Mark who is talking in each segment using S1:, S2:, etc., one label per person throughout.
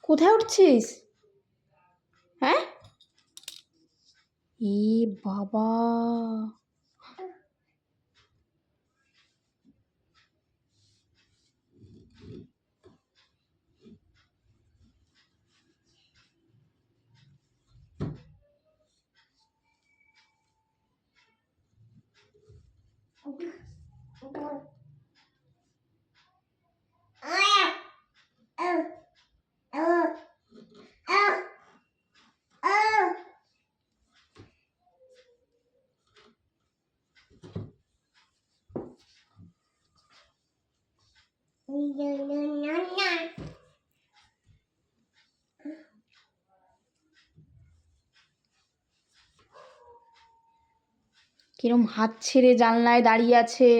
S1: কোথায় উঠছিস? হ্যাঁ? এ বাবা, কিরম হাত ছেড়ে জানলায় দাঁড়িয়ে আছে।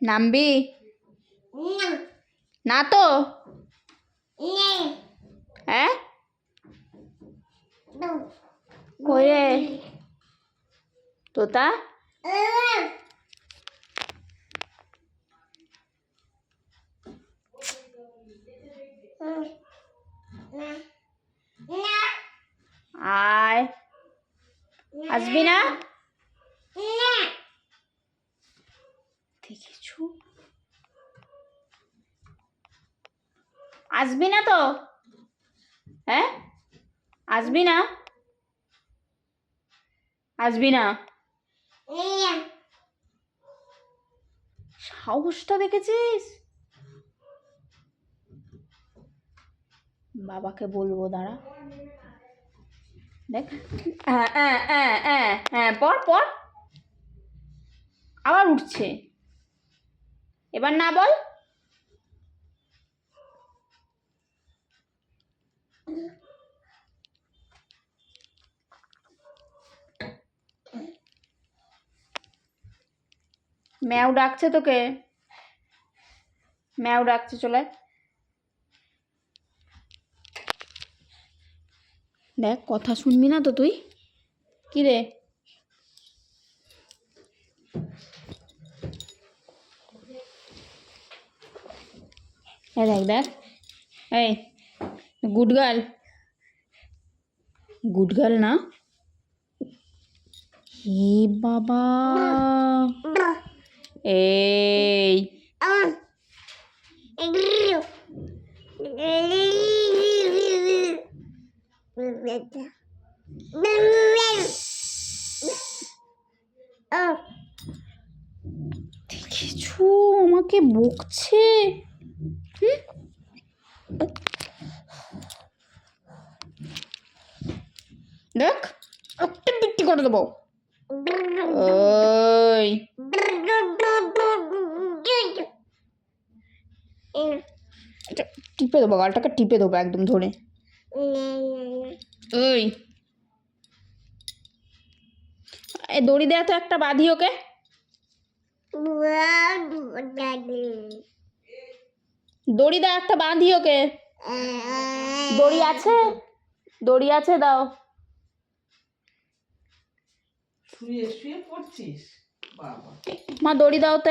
S1: নামবি না তো? হ্যাঁ, কই রে তোতা? আয়, আসবি না? দেখেছো, আসবি না তো? হ্যাঁ, আসবি না? আসবি না? সাহসটা দেখেছিস? বাবাকে বলবো, দাঁড়া। দেখ, হ্যাঁ হ্যাঁ হ্যাঁ হ্যাঁ হ্যাঁ, পর পর, আবার উঠছে। এবার না বল। ম্যাও ডাকছে তোকে, ম্যাও ডাকছে, চলে। দেখ, কথা শুনবি না তো তুই? কি রে? দেখ দেখ, এই গুড গার্ল, গুড গার্ল না? হে বাবা, এই দেখেছো, আমাকে বকছে। দেখ, একটা বিক্রি করে দেবো। ওই টিপে দেবো, গালটাকে টিপে দেবো একদম ধরে। ওই দড়ি দেয়া তো একটা, বাঁধি ওকে। দড়ি দাও একটা, বাঁধি ওকে। দড়ি আছে, দড়ি আছে, দাও। শুয়ে শুয়ে পড়ছিস বাবা? মা দড়ি দাও তো।